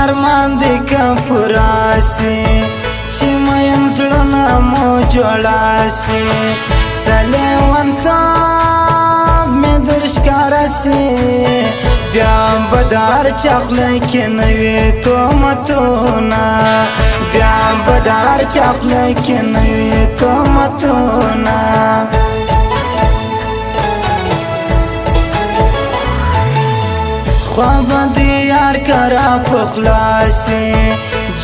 ارمان دی که پورا سی چې مین زړونه مو جوړه سی سلیوان تاب مې در ښکاره سی بیا به د هر چا خوله کې نه وي تهمتونه بیا به د هر چا خوله کې نه وي تهمتونه خواب دی یار کرا پخلاسی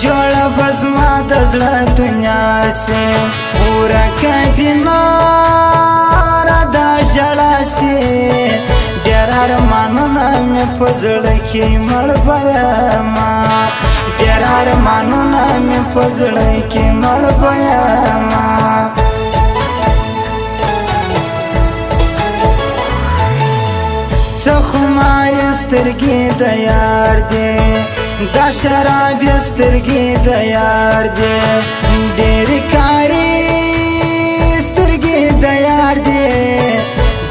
جوړه بزما د زړه دنیا سی ورکه دی نار دا ژړا سی ډېر ارمانونه مې په زړه کې مړ بیاما ډېر ارمانونه مې په زړه کې مړ بیاما خماري سترګې د یار دی دا شرابي سترګې د یار دی ډېر کاري سترګې د یار دی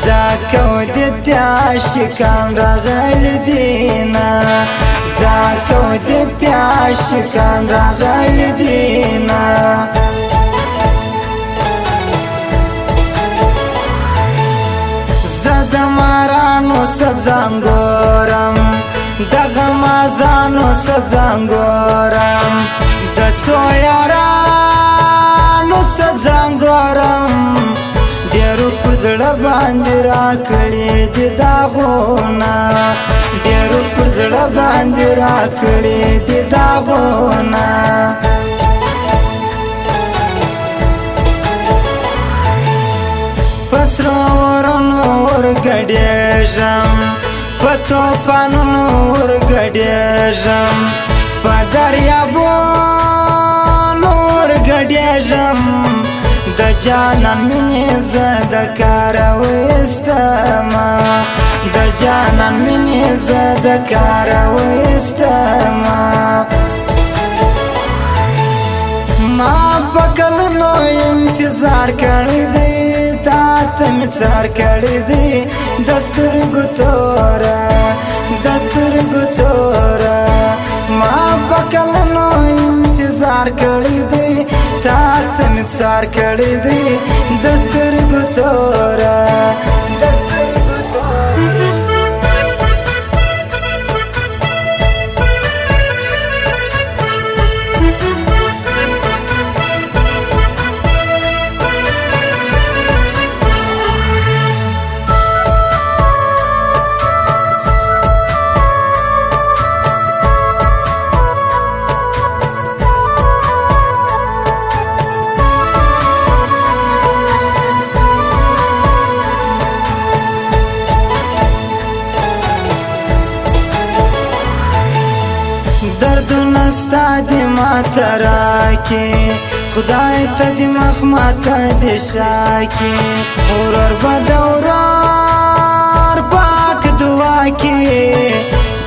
ځکه ودې عاشقان راغلي دي نه ځکه ودې عاشقان راغلي دي نه د مارانو سزانګورم د غمازانو سزانګورم د څو یارانو سزانګورم ډېرو پر زړه باندې راکړي دي داغونه ډېرو پر زړه باندې راکړي دي داغونه پسرو ورنو ورګډېږم په توپانونو ورګډېږم په دریابونو ورګډېږم د جانان مینې زه د کاره ویستمه د جانان مینې زه د کاره ویستمه ما په کلونو انتظار کړی دی ته مې څار کړی دی د سترګو توره د سترګو توره ما په کلونو انتظار کړی دی ته مې څار کړی دی د سترګو توره د سترګو توره دردونه ستا دې ماته راکړي خدای ته دې مخ ماته دې شاکړي ورور به د ورور پاک دعا کړي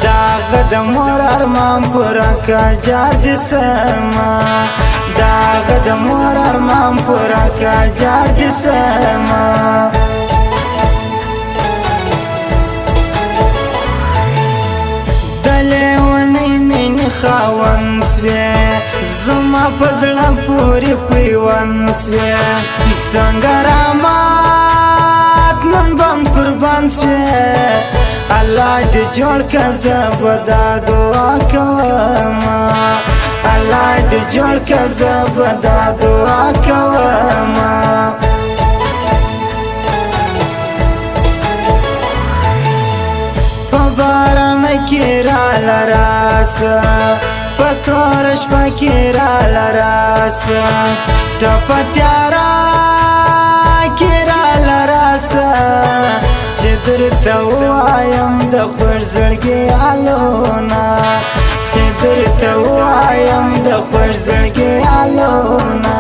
د هغه د مور ارمان پوره که جار دې سمه د هغه د مور ارمان پوره که جار دې سمه خاوند سوی زما په زړه پورې پیوند سوی څنګه رحمت نن بند پر بند سوی الله دې جوړ که زه به دا دعا کومه الله دې جوړ که زه به دا دعا کومه په باران کې راله راسه په توره شپه کې راله راسه ټپه تیاره کې راله راسه چې در خوږ زړګي الونا چې درته وایم د خوږ زړګي الونا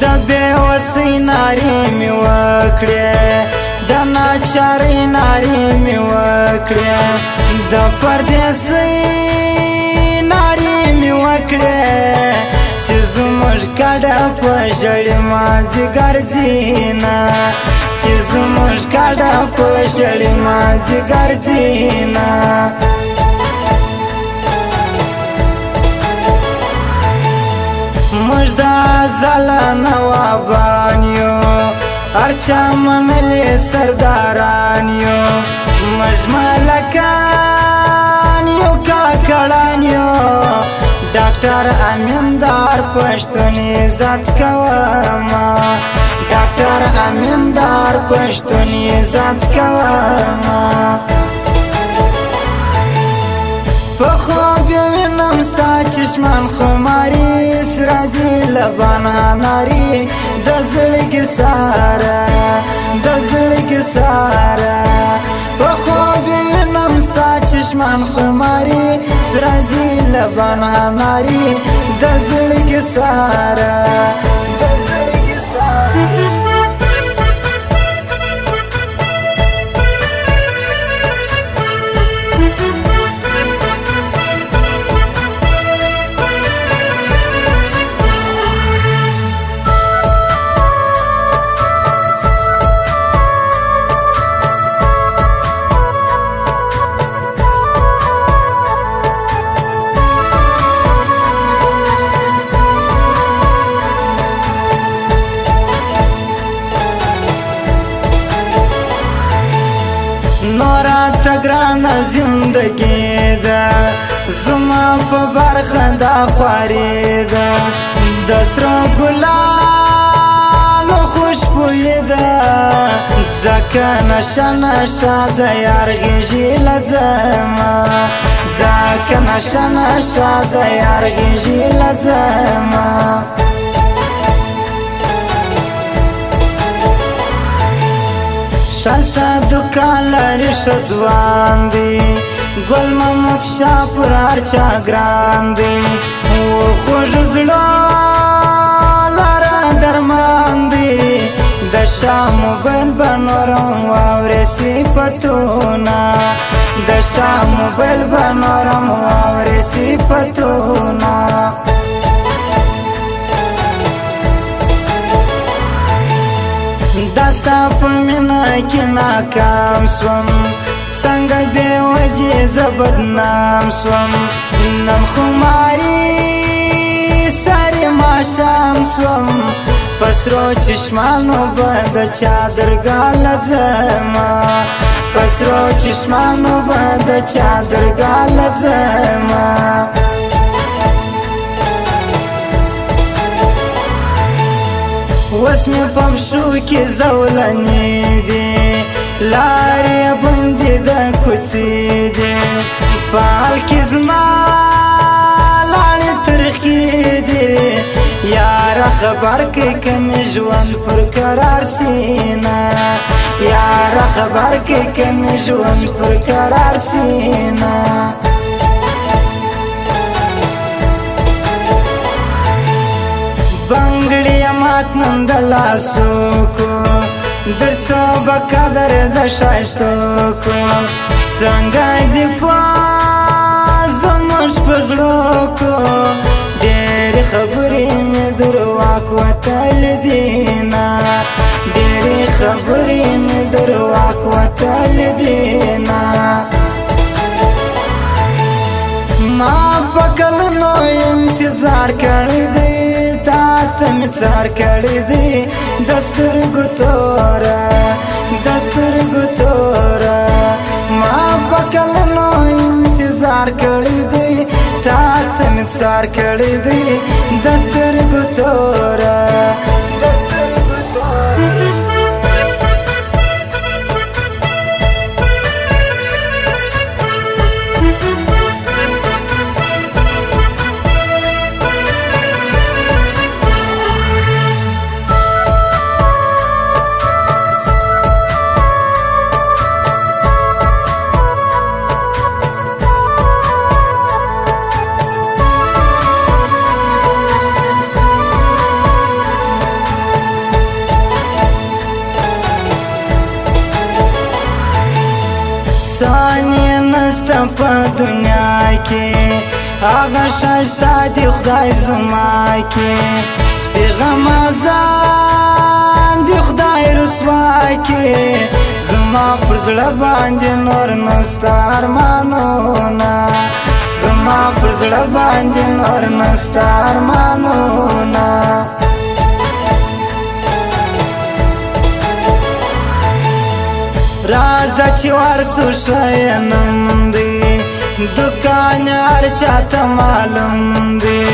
د بېوسۍ نارې مې وکړې د ناچارۍ نارې مې وکړې د پردیسۍ نارې مې وکړې چې زموږ ګډه په ژړې مازدیګر ځینه چې زموږ ګډه په ژړې مازدیګر ځینه موږ د ځله نوابان یو هر چا منلي سرداران یو موږ ملکان یو کاکړان یو ډاکټر امیندار پښتون عزت کوما ډاکټر امیندار پښتون عزت کوما په خوب وینم ستا چشمان خماري سره دي لبان ناري د زړګي ساره د زړګي ساره په خوب وینم ستا چشمان خماري سره دي لبان ناري د زړګي ساره د زړګي ساره نورا تګرانه زندګي ده زما په برخه دا خواري ده د سره ګلانو خوشبويي ده ځکه نشه نشه د یار غېږې لځمه ځکه نشه نشه د یار غېږې لځمه شاستا دکان لري شځوان دی ګل محمد شاه پر هر چا ګران دی او خوږ زړه لاره درمان دی د شاه موبایل به نورم واورې صفتونه د شاه موبایل به نورم واورې صفتونه دستا په مینا کې ناکام سوم څنګه بې وجې زه بدنام سوم نن خماري سارې ماښام سوم په سرو چشمانو به د چادرګاه لځمه په سرو چشمانو به د چادرګاه لځمه وس مې په پښو کې زولنې دي لارې بندې د کوڅې دي په حال کې زما لاړې ترخې دي یاره خبر کې کمې ژوند پر قرار سینه یاره خبر کې کمې ژوند پر قرار سینه بنگړی مات نن د لاسو کو درڅو بقدر د شایستو کو څنګه دی په زموږ په زړه کو ډېر خبرې مې درواک وتل دینا ډېر خبرې مې درواک وتل دینا ما پکل نو انتظار کړی دی تم څار کړی دی دسترګو تورا دسترګو تورا ما پکل نو انتظار کړی دی تم څار کړی دی دسترګو تورا دسترګو تورا کې هغه ښایسته دی خدای زما کې سپي غمازان دی خدای رسوا کې زما پر زړه باندې نور نسته ارمانونه زما پر زړه باندې نور نسته ارمانونه راځه چې ورسو شینم دی دکان هر چاته معلوم دی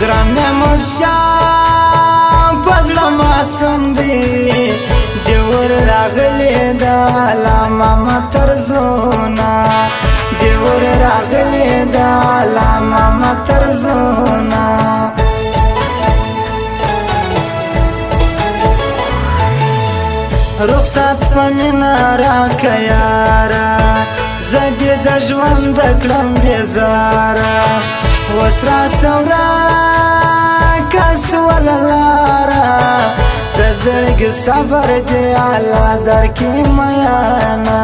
ګران محمود شاه په زړه معصوم دی دیور راغلی د علامه مطرزونه دیور راغلی د علامه مطرزونه رخصت په مینا راکه یاره زه دې د ژوند کړم بیزاره اوس راسه ورکه سوله لاره د زړګي صبر دې الله درکړي میانه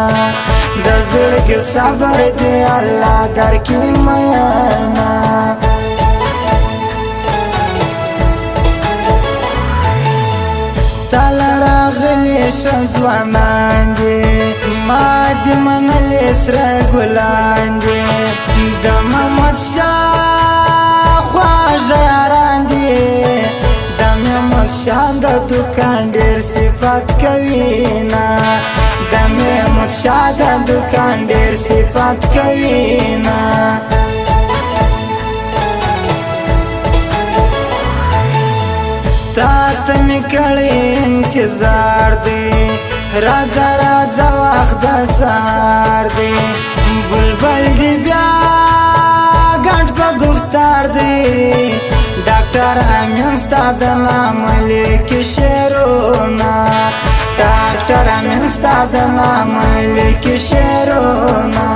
د زړګي صبر دې الله درکړي میانه تاله راغلی شه ځوانان دي ما دې منلې سره ګلان دي د محمد شاه خواږه یاران دي د محمد شاه د دوکان ډېر صفت کوي نه د محمد شاه د دوکان ډېر صفت کوي نه تاته می کړی انتظار دی راځه راځه وخت د سهار دی بلبل دی بیا ګډ په گفتار دی ډاکټر امین ستا د نامه لیکي شعرونه ډاکټر امین ستا د نامه لیکي شعرونه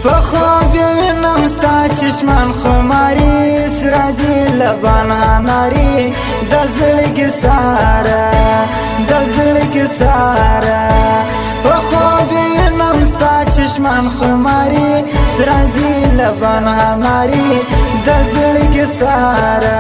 په خوب یې وینم ستا چشمان خماري سره دي لبان اناري د زړګي ساره د زړګي ساره په خوب یې وینم ستا چشمان خماري سره دي لبان اناري د زړګي ساره